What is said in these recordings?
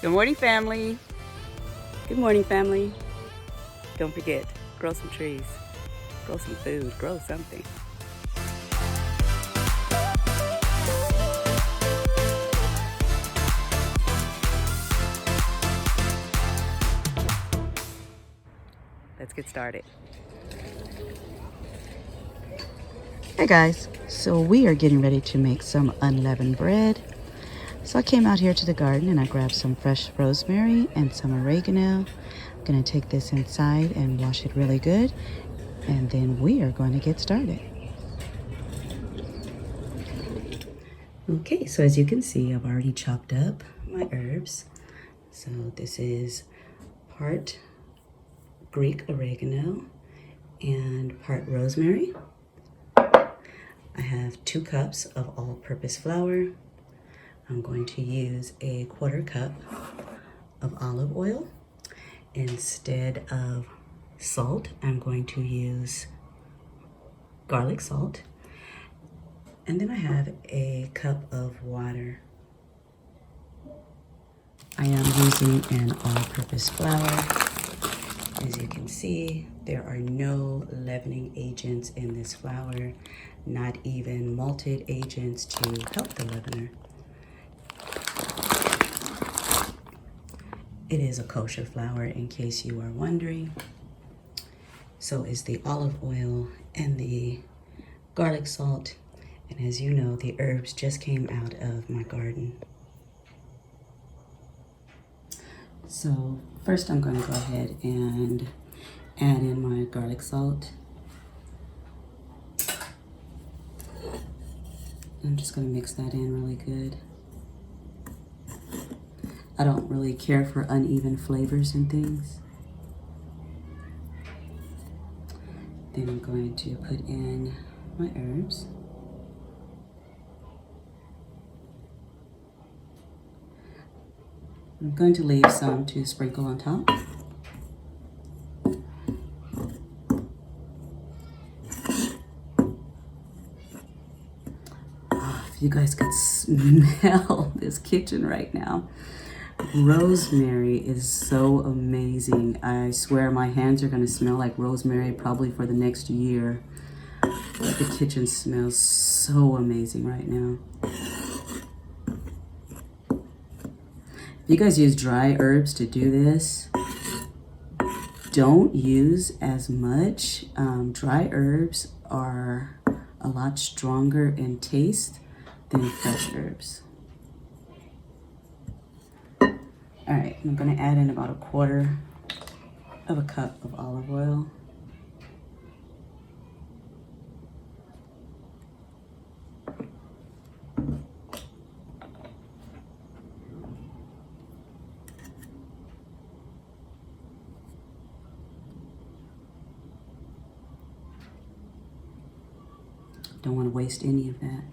Good morning, family. Good morning, family. Don't forget, grow some trees, grow some food, grow something. Let's get started. Hey guys, so we are getting ready to make some unleavened bread. So I came out here to the garden and I grabbed some fresh rosemary and some oregano. I'm gonna take this inside and wash it really good, and then we are going to get started. Okay, so as you can see, I've already chopped up my herbs. So this is part Greek oregano and part rosemary. I have 2 cups of all-purpose flour. I'm going to use a 1/4 cup of olive oil. Instead of salt, I'm going to use garlic salt. And then I have a cup of water. I am using an all-purpose flour. As you can see, there are no leavening agents in this flour, not even malted agents to help the leavener. It is a kosher flour, in case you are wondering. So is the olive oil and the garlic salt. And as you know, the herbs just came out of my garden. So first I'm going to go ahead and add in my garlic salt. I'm just going to mix that in really good. I don't really care for uneven flavors and things. Then I'm going to put in my herbs. I'm going to leave some to sprinkle on top. If you guys could smell this kitchen right now. Rosemary is so amazing. I swear my hands are going to smell like rosemary probably for the next year. But the kitchen smells so amazing right now. If you guys use dry herbs to do this, don't use as much. Dry herbs are a lot stronger in taste than fresh herbs. All right, I'm gonna add in about 1/4 of a cup of olive oil. Don't want to waste any of that.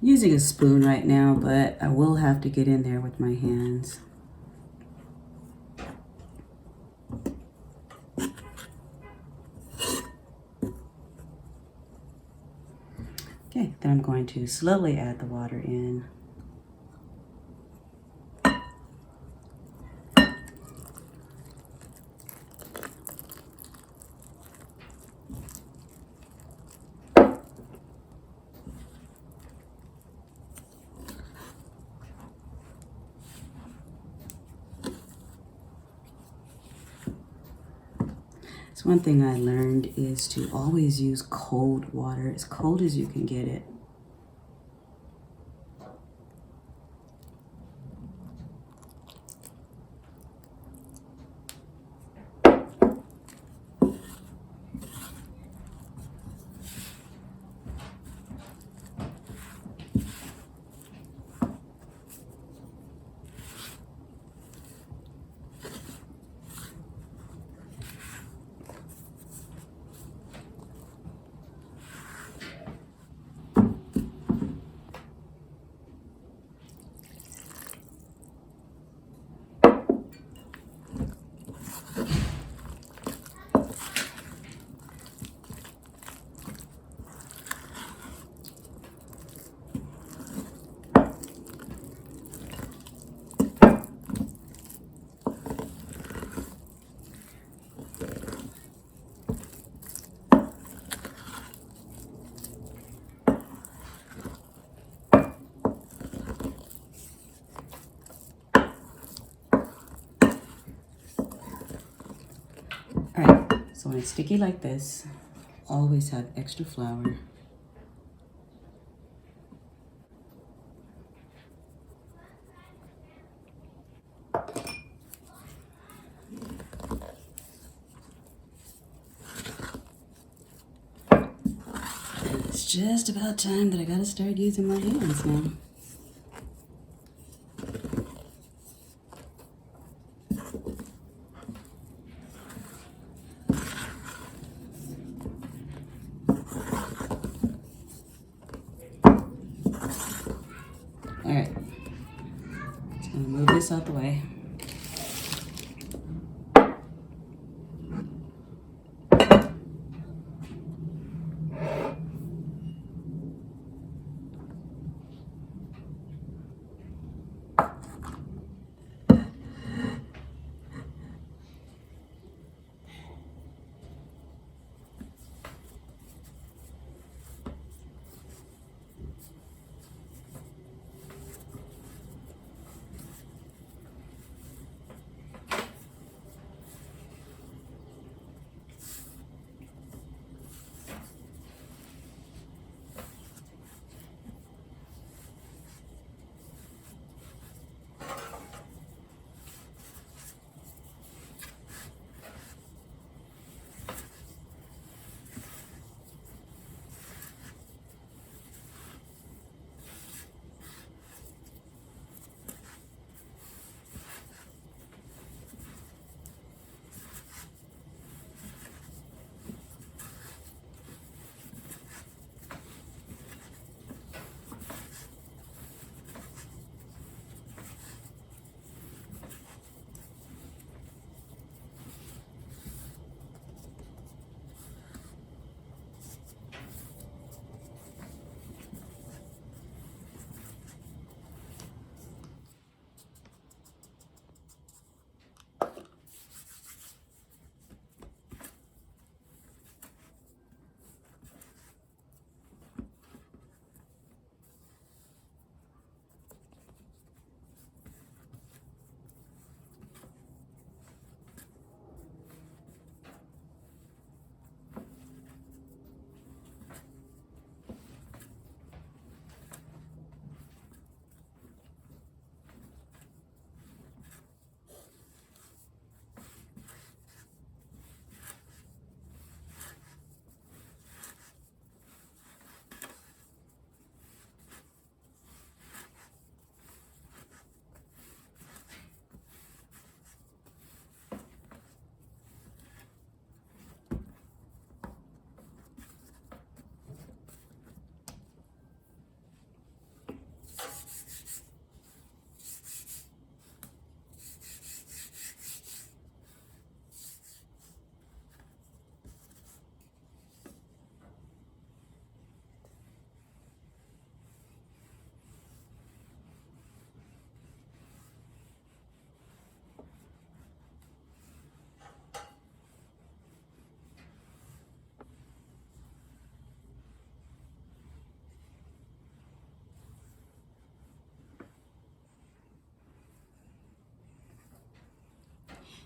Using a spoon right now, but I will have to get in there with my hands. Okay, then I'm going to slowly add the water in. So one thing I learned is to always use cold water, as cold as you can get it. it's sticky like this, always have extra flour. It's just about time that I gotta start using my hands now. All right, just gonna move this out the way.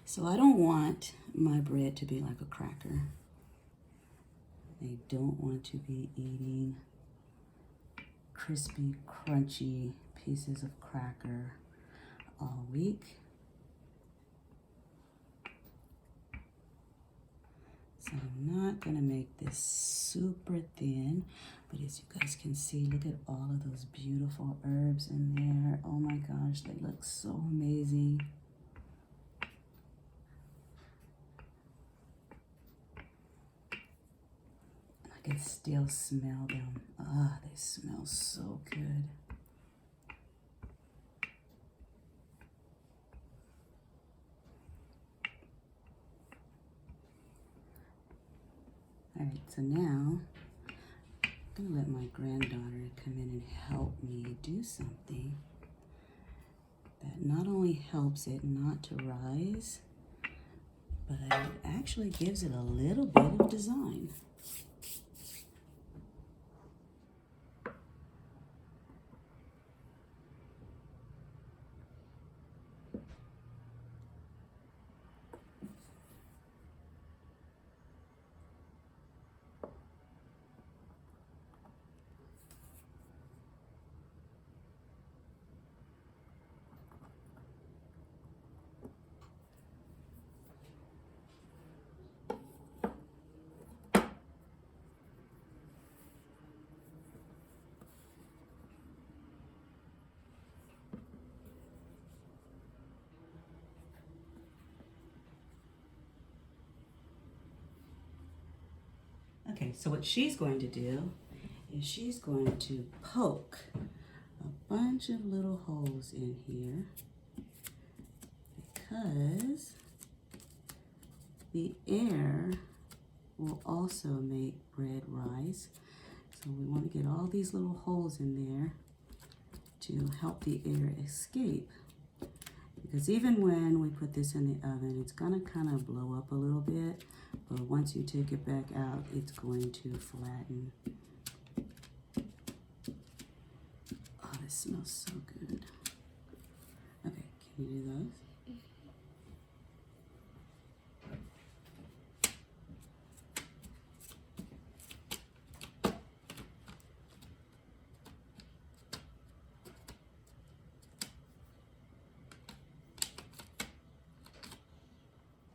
So I don't want my bread to be like a cracker. I don't want to be eating crispy, crunchy pieces of cracker all week. So I'm not gonna make this super thin, but as you guys can see, look at all of those beautiful herbs in there. Oh my gosh, they look so amazing. I can still smell them. Ah, they smell so good. All right, so now I'm gonna let my granddaughter come in and help me do something that not only helps it not to rise, but it actually gives it a little bit of design. Okay, so what she's going to do is she's going to poke a bunch of little holes in here because the air will also make bread rise. So we want to get all these little holes in there to help the air escape. Because even when we put this in the oven, it's gonna kind of blow up a little bit, but once you take it back out, it's going to flatten. Oh, this smells so good. Okay, can you do those?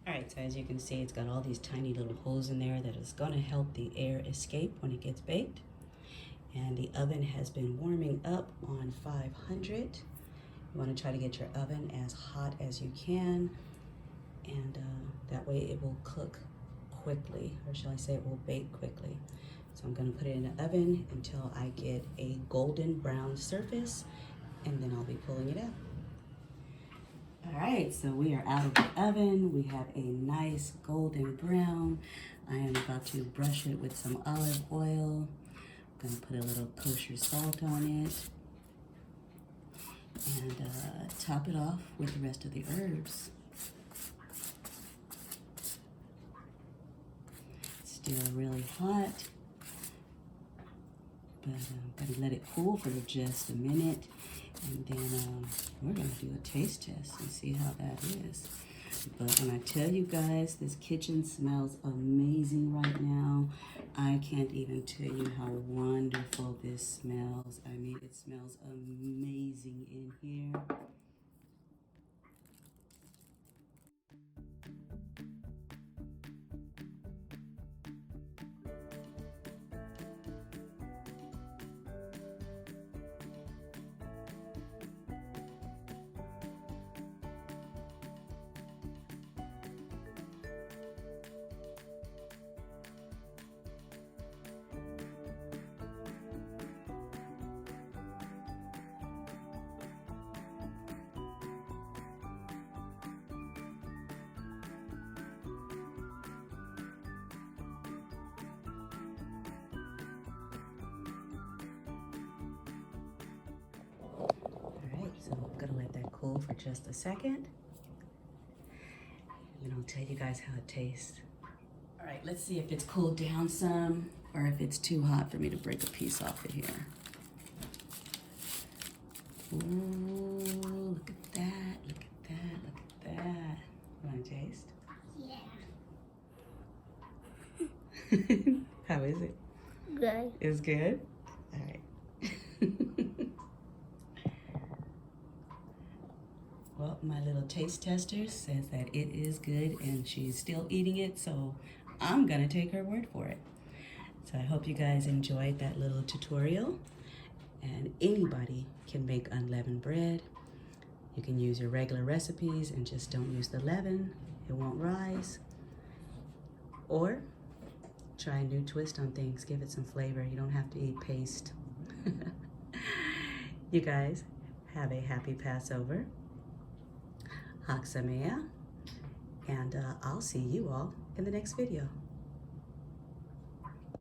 All right, so as you can see, it's got all these tiny little holes in there that is going to help the air escape when it gets baked. And the oven has been warming up on 500. You want to try to get your oven as hot as you can, and that way it will cook quickly, or shall I say it will bake quickly. So I'm going to put it in the oven until I get a golden brown surface, and then I'll be pulling it out. All right, so we are out of the oven. We have a nice golden brown. I am about to brush it with some olive oil. I'm gonna put a little kosher salt on it and top it off with the rest of the herbs. It's still really hot, but I'm gonna let it cool for just a minute. And then we're going to do a taste test and see how that is. But when I tell you guys, this kitchen smells amazing right now. I can't even tell you how wonderful this smells. I mean, it smells amazing in here. So I'm gonna let that cool for just a second, and then I'll tell you guys how it tastes. All right, let's see if it's cooled down some or if it's too hot for me to break a piece off of here. Ooh, look at that, look at that, look at that. You wanna taste? Yeah. How is it? Good. It's good? All right. Well, my little taste tester says that it is good and she's still eating it, so I'm gonna take her word for it. So I hope you guys enjoyed that little tutorial, and anybody can make unleavened bread. You can use your regular recipes and just don't use the leaven. It won't rise. Or try a new twist on things, give it some flavor. You don't have to eat paste. You guys have a happy Passover. Chag Sameach, and I'll see you all in the next video.